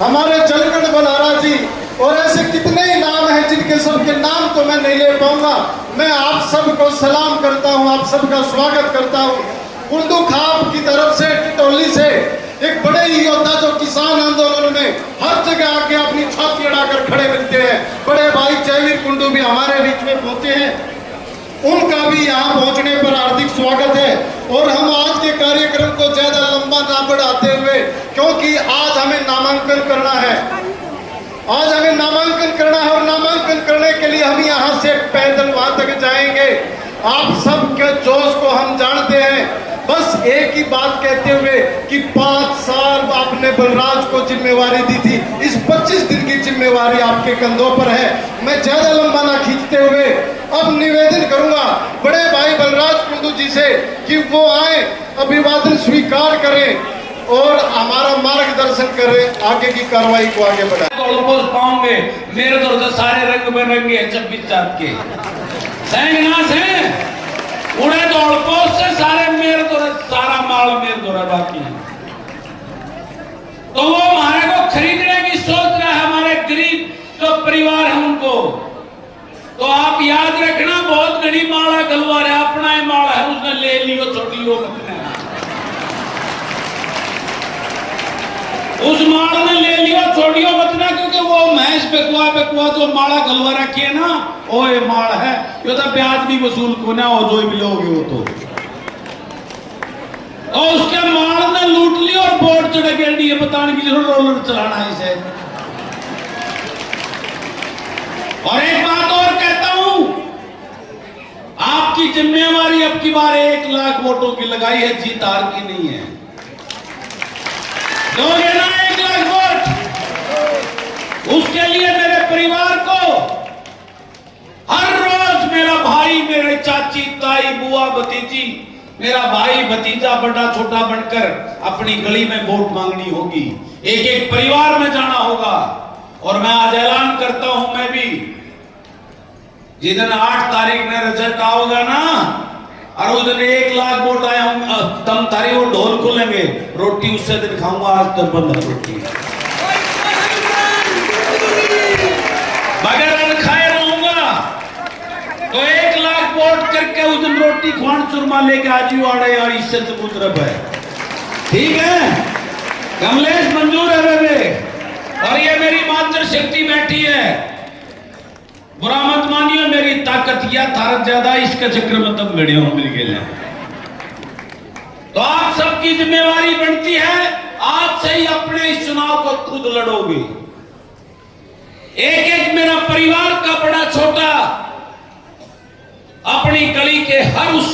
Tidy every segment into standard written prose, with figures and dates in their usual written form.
हमारे जलकंठ बलहारा जी और ऐसे कितने ही नाम हैं जिनके सबके नाम तो मैं नहीं ले पाऊंगा। मैं आप सबको सलाम करता हूं, आप सबका स्वागत करता हूं। कुंडू खाप की तरफ से, टिटोली से एक बड़े ही योद्धा जो किसान आंदोलन में हर जगह आके अपनी छाती अड़ाकर खड़े मिलते हैं, बड़े भाई जयवीर कुंडू भी हमारे बीच में पहुंचे हैं। उनका भी यहाँ पहुंचने पर हार्दिक स्वागत है। और हम आज के कार्यक्रम को ज्यादा लंबा ना बढ़ाते हुए, क्योंकि आज हमें नामांकन करना है, आज हमें नामांकन करना है और नामांकन करने के लिए हम यहाँ से पैदल वहां तक जाएंगे। आप सबके जोश को हम जानते हैं। बस एक ही बात कहते हुए कि 5 साल आपने बलराज को जिम्मेवारी दी थी, इस 25 दिन की जिम्मेवारी आपके कंधों पर है। मैं ज्यादा लंबा ना खींचते हुए अब निवेदन करूंगा बड़े भाई बलराज कुंडू जी से कि वो आए, अभिवादन स्वीकार करें और हमारा मार्गदर्शन करें, आगे की कार्रवाई को आगे बढ़ाएं। पाओगे मेरे तो सारे रंग बिरंगे हैं 26 जात के सैंगनास हैं, उड़े दौड़ पोस्ट से सारे मेरे तो सारा माल मेरे तो बाकी है। तो वो हमारे को खरीदने की सोच रहा है, हमारे गरीब जो परिवार है उनको। तो आप याद रखना, बहुत घड़ी माल है गलवार है, अपना ही माल है, उसने ले लियो, छोड़ी हो अपने, उस माल ने ले लियो, छोड़ियो मत ना, क्योंकि वो भैंस बेकुआ बेकुआ तो माला गलवा रखी है ना, ओ ये माल है, ये तो ब्याज भी वसूल को ना हो जो मिलोगे वो तो। और उसके माल ने लूट लिया और बोर्ड चढ़ गई है, बताने की जरूरत, रोलर चलाना है इसे। और एक बात और कहता हूं, आपकी जिम्मेवारी अब की बार 1 लाख वोटों की लगाई है, जीत हार की नहीं है। दोगे ना 1 लाख वोट? उसके लिए मेरे परिवार को हर रोज मेरा भाई, मेरे चाची, ताई, बुआ, भतीजी, मेरा भाई भतीजा बड़ा छोटा बनकर अपनी गली में वोट मांगनी होगी, एक एक परिवार में जाना होगा। और मैं आज ऐलान करता हूं, मैं भी जिस 8 तारीख में रिजल्ट आओगा ना, और उस दिन 1 लाख वोट आया हूं, तम तारी वो ढोल खुलेंगे, रोटी उससे दिन खाऊंगा, आज तो बंद है रोटी, बगैर खाए रहूंगा। तो 1 लाख वोट करके उस दिन रोटी खुआन चूरमा लेके आज ही आड़े यार, इससे मुतरफ है, ठीक है? कमलेश मंजूर है मेरे, और ये मेरी मातृ शक्ति बैठी है, बुरा मत मानियो, मेरी ताकत या तारत ज्यादा, इसके चक्र में तब गड़े हो मिल गए। तो आप सबकी जिम्मेवारी बनती है, आज से ही अपने इस चुनाव को खुद लड़ोगे। एक एक मेरा परिवार का बड़ा छोटा अपनी गली के हर उस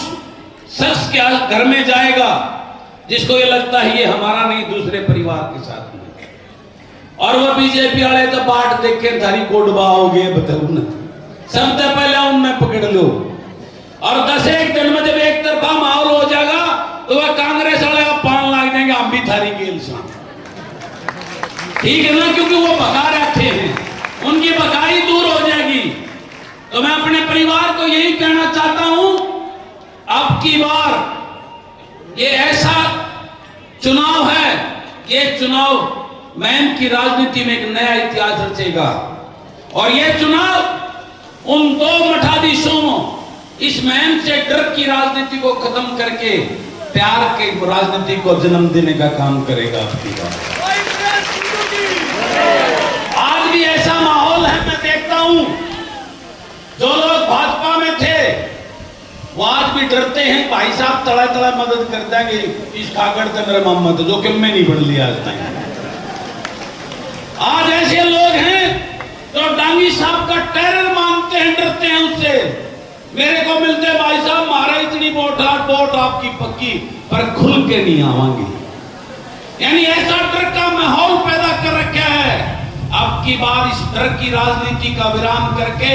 शख्स के घर में जाएगा जिसको ये लगता है ये हमारा नहीं, दूसरे परिवार के साथ में। और वो बीजेपी वाले तो बाट देख के थारी कोट बाओगे, बताओ ना, सबसे पहले उनमें पकड़ लो। और 10 दिन में जब एक तरफा माहौल हो जाएगा तो वह कांग्रेस वाले आप पान लाग जाएंगे, हम भी थारी गेल सा, ठीक है ना? क्योंकि वो भगा रखे हैं, उनकी भगाई दूर हो जाएगी। तो मैं अपने परिवार को यही कहना चाहता हूं, अब की बार ये ऐसा चुनाव है, ये चुनाव मैम की राजनीति में एक नया इतिहास रचेगा। और ये चुनाव उन 2 मठाधीशों, इस मैम से डर की राजनीति को खत्म करके प्यार के राजनीति को जन्म देने का काम करेगा आपकी बात। आज भी ऐसा माहौल है, मैं देखता हूं जो लोग भाजपा में थे वो आज भी डरते हैं, भाई साहब तड़ा तड़ा मदद कर देंगे, इस खागड़ से मेरे मोहम्मद जो कि मैं नहीं बढ़ लिया आज तक। आज ऐसे लोग हैं तो डांगी साहब का टेरर मानते हैं, डरते हैं उससे। मेरे को मिलते भाई साहब, मारा इतनी वोट आपकी पक्की, पर खुल के नहीं आवांगे। यानी ऐसा डर का माहौल पैदा कर रखा है। अब की बार इस डर की राजनीति का विराम करके,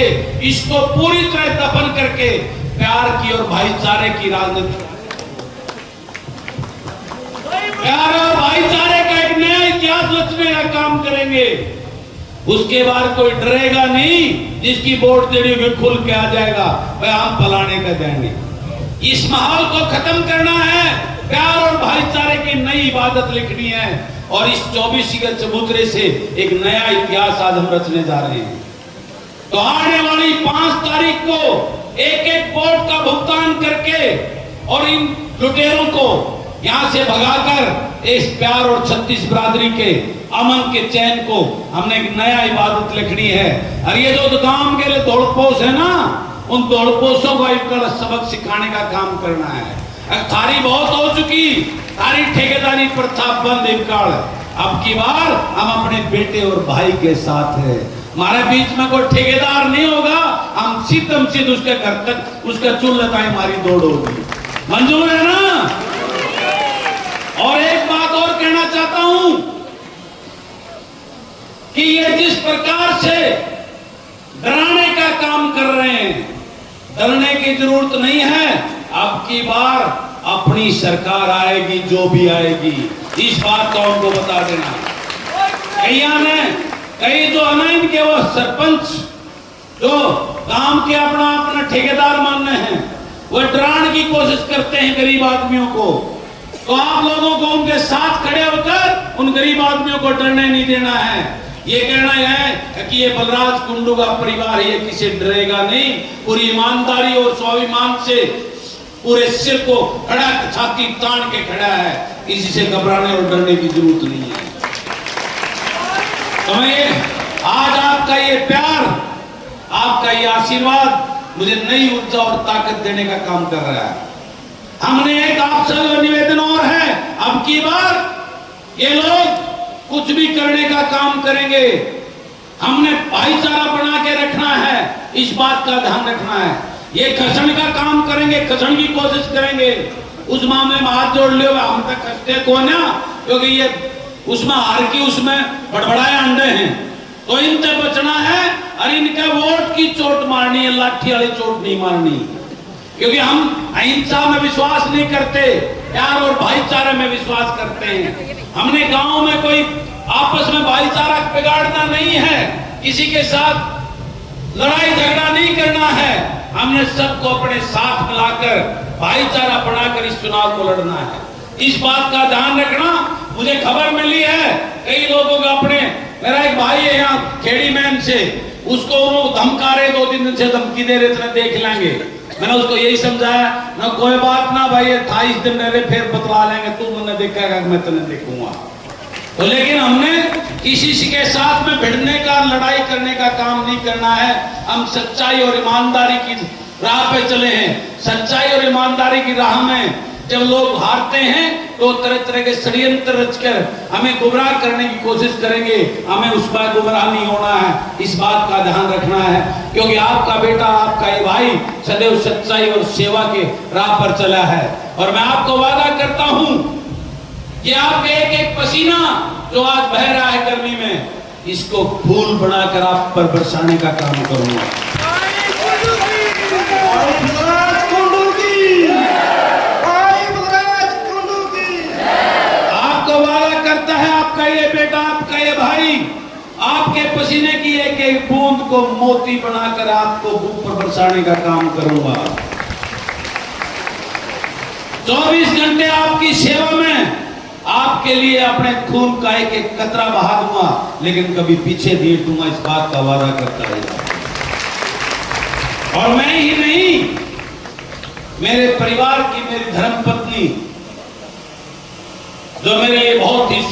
इसको पूरी तरह दफन करके प्यार की और भाईचारे की राजनीति, प्यार और भाईचारे का एक नया इतिहास रचने का काम करेंगे। उसके बाद कोई डरेगा नहीं, जिसकी वोट देनी होगी खुल के आ जाएगा, भाई हम फलाने का देंगे। इस माहौल को खत्म करना है, प्यार और भाईचारे की नई इबादत लिखनी है और इस 24 के चबूतरे से एक नया इतिहास आज हम रचने जा रहे हैं। तो आने वाली 5 तारीख को एक एक वोट का भुगतान करके और इन लुटेरों को यहां से भगाकर इस प्यार और छत्तीस बिरादरी के अमन के चैन को हमने एक नया इबादत लिखनी है। और ये जो काम के लिए दौड़पोश है ना, उन दौड़पोशों को एक सबक सिखाने का काम करना है। थारी बहुत हो चुकी, थारी ठेकेदारी प्रथा बंद इनकाल। अब की बार हम अपने बेटे और भाई के साथ है। हमारे बीच में कोई ठेकेदार नहीं होगा, हम सीधम सीध उसके घर तक उसका चूल्हा तक हमारी दौड़ होगी। मंजूर है ना? और एक बात और कहना चाहता हूं कि ये जिस प्रकार से डराने का काम कर रहे हैं, डरने की जरूरत नहीं है। अब की बार अपनी सरकार आएगी, जो भी आएगी, इस बात को उनको बता देना। कई जो अनाइन के वो सरपंच जो काम के अपना अपना ठेकेदार मानने हैं, वो डराने की कोशिश करते हैं गरीब आदमियों को। तो आप लोगों को उनके साथ खड़े होकर उन गरीब आदमियों को डरने नहीं देना है। ये कहना है कि ये बलराज कुंडू का परिवार है, ये किसी डरेगा नहीं। पूरी ईमानदारी और स्वाभिमान से पूरे सिर को खड़ा, छाती तान के खड़ा है, किसी से घबराने और डरने की जरूरत नहीं है। तो मैं आज आपका ये प्यार, आपका ये आशीर्वाद मुझे नई ऊर्जा और ताकत देने का काम कर रहा है। हमने एक आपसे निवेदन और है, अब की बार ये लोग कुछ भी करने का काम करेंगे, हमने भाईचारा बना के रखना है, इस बात का ध्यान रखना है। ये खसण का काम करेंगे, खसण की कोशिश करेंगे, उस मामले में हाथ जोड़ ले, हम तक खसते को ना, क्योंकि ये उसमें हार की उसमें बड़बड़ाए अंडे हैं। तो इनसे बचना है और इनके वोट की चोट मारनी है, लाठी वाली चोट नहीं मारनी। क्योंकि हम अहिंसा में विश्वास नहीं करते, प्यार और भाईचारे में विश्वास करते हैं। हमने गांव में कोई आपस में भाईचारा बिगाड़ना नहीं है, किसी के साथ लड़ाई झगड़ा नहीं करना है। हमने सबको अपने साथ मिलाकर भाईचारा बनाकर इस चुनाव को लड़ना है। इस बात का ध्यान रखना। मुझे खबर मिली है कई लोगों का, अपने मेरा एक भाई है यहाँ खेड़ी मैन से, उसको वो धमका रहे, 2-3 दिन से धमकी दे रहे थे, देख लेंगे। मैंने उसको यही समझाया ना, कोई बात ना भाई, 28 दिन रहे फिर बतला लेंगे, तू मैंने देखेगा, मैं तुम्हें देखूंगा। तो लेकिन हमने किसी के साथ में भिड़ने का, लड़ाई करने का काम नहीं करना है। हम सच्चाई और ईमानदारी की राह पे चले हैं। सच्चाई और ईमानदारी की राह में जब लोग हारते हैं तो तरह तरह के षड्यंत्र रचकर हमें गुमराह करने की कोशिश करेंगे, हमें उस पर गुमराह नहीं होना है। इस बात का ध्यान रखना है, क्योंकि आपका बेटा, आपका ये भाई सदैव सच्चाई और सेवा के राह पर चला है। और मैं आपको वादा करता हूं कि आपके एक एक पसीना जो आज बह रहा है गर्मी में, इसको फूल बनाकर आप पर बरसाने का काम करूंगा। आपको वादा करता है आपका ये बेटा, आपका ये भाई, आपके पसीने की एक एक बूंद को मोती बनाकर आपको ऊपर बरसाने का काम करूंगा। 24 घंटे आपकी सेवा में आपके लिए अपने खून का एक एक कतरा बहा दूंगा, लेकिन कभी पीछे नहीं हटूंगा, इस बात का वादा करता है। और मैं ही नहीं, मेरे परिवार की मेरी धर्मपत्नी, जो मेरे लिए बहुत ही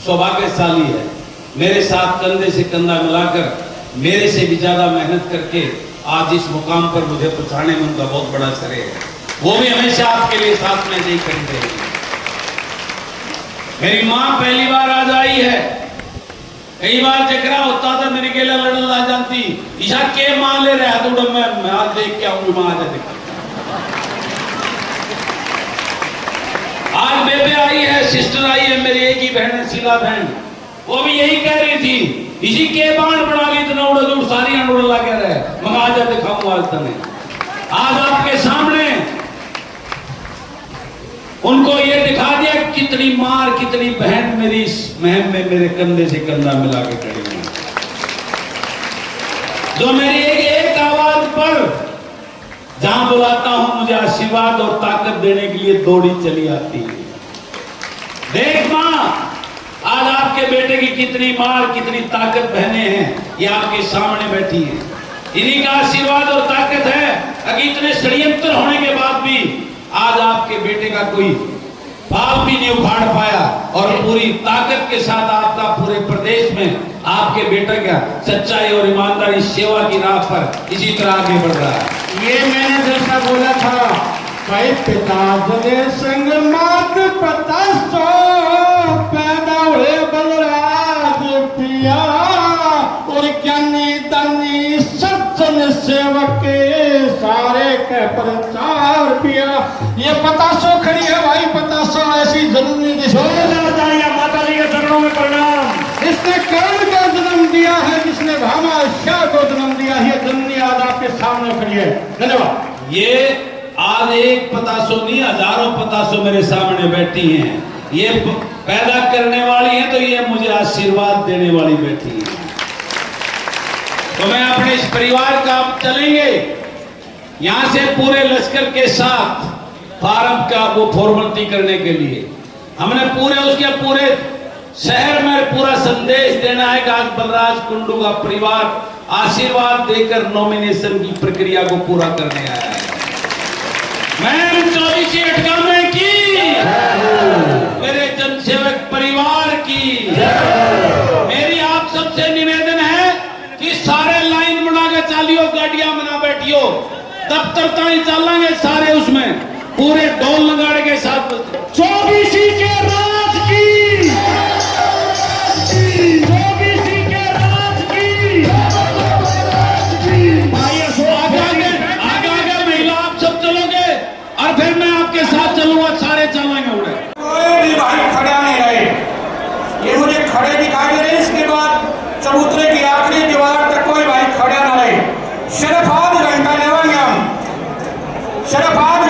सौभाग्यशाली है, मेरे साथ कंधे से कंधा मिलाकर मेरे से भी ज्यादा मेहनत करके आज इस मुकाम पर मुझे पहुंचाने में उनका बहुत बड़ा श्रेय है। वो भी हमेशा आपके लिए साथ में नहीं करेंगे। मेरी माँ पहली बार आज आई है, कई बार जकरा होता था मेरी गेला लड़न ला जाती, ईशा के मां ले रहा तो मैं आज देख के आऊंगी, मां आज देख। आज बेबे आई है, सिस्टर आई है, मेरी एक ही बहन है, शीला बहन, वो भी यही कह रही थी, इसी के बाण बना ली इतना उड़ा दूर सारी अंडोड़ लगे रहे, मैं आज दिखाऊंगा आज तक। आज आपके सामने उनको ये दिखा दिया कितनी मार, कितनी बहन मेरी इस महम में मेरे कंधे से कंधा मिला के खड़ी है, जो मेरी एक आवाज पर जहां बुलाता हूं मुझे आशीर्वाद और ताकत देने के लिए दौड़ी चली आती है। देख मां, आज आपके बेटे की कितनी मार, कितनी ताकत बहने हैं, ये आपके सामने बैठी है। इन्हीं का आशीर्वाद और ताकत है कि इतने षड्यंत्र होने के बाद भी आज आपके बेटे का कोई बाप भी नहीं उखाड़ पाया और पूरी ताकत के साथ आपका पूरे प्रदेश में आपके बेटा का सच्चाई और ईमानदारी सेवा की राह पर इसी तरह आगे बढ़ रहा है। ये मैंने जैसा बोला था भाई, पिता जने संग मात पता सो पैदा हुए बलराज पिया, और ज्ञानी दानी सज्जन सेवक के सारे के प्रचार पिया। ये पतासो खड़ी है भाई, पतासो ऐसी जरूरी माता जी के चरणों में प्रणाम। इसने कर्ण का जन्म दिया है, जिसने भामा शाह को जन्म दिया है, जननी आज आपके सामने खड़ी है। धन्यवाद। ये आज एक पतासो नहीं, हजारों पतासो मेरे सामने बैठी हैं। ये पैदा करने वाली है तो ये मुझे आशीर्वाद देने वाली बैठी है। तो मैं अपने इस परिवार का अब चलेंगे यहां से पूरे लश्कर के साथ फार्म का वो फॉर्मेलिटी करने के लिए हमने उसके पूरे शहर में पूरा संदेश देना है कि आज बलराज कुंडू का परिवार आशीर्वाद देकर नॉमिनेशन की प्रक्रिया को पूरा करने आया है। मैं 24 अटकाने की, मेरे जनसेवक परिवार की मेरी आप सबसे निवेदन है कि सारे लाइन बना के चालियो, गाड़ियां बना बैठियो, दफ्तर ताई चलेंगे सारे, उसमें पूरे ढोल नगाड़े के साथ 24 के राज की, 24 के राज की। आगे महिला आप सब चलोगे और फिर मैं आपके साथ चलूंगा, सारे चलेंगे उड़े। कोई भी भाई खड़ा नहीं रहे, ये मुझे खड़े दिखाई दे रहे। इसके बाद चबूतरे की आखिरी दीवार तक कोई भाई खड़ा ना रहे। सिर्फ आध घंटा लेवांगे हम, सिर्फ आध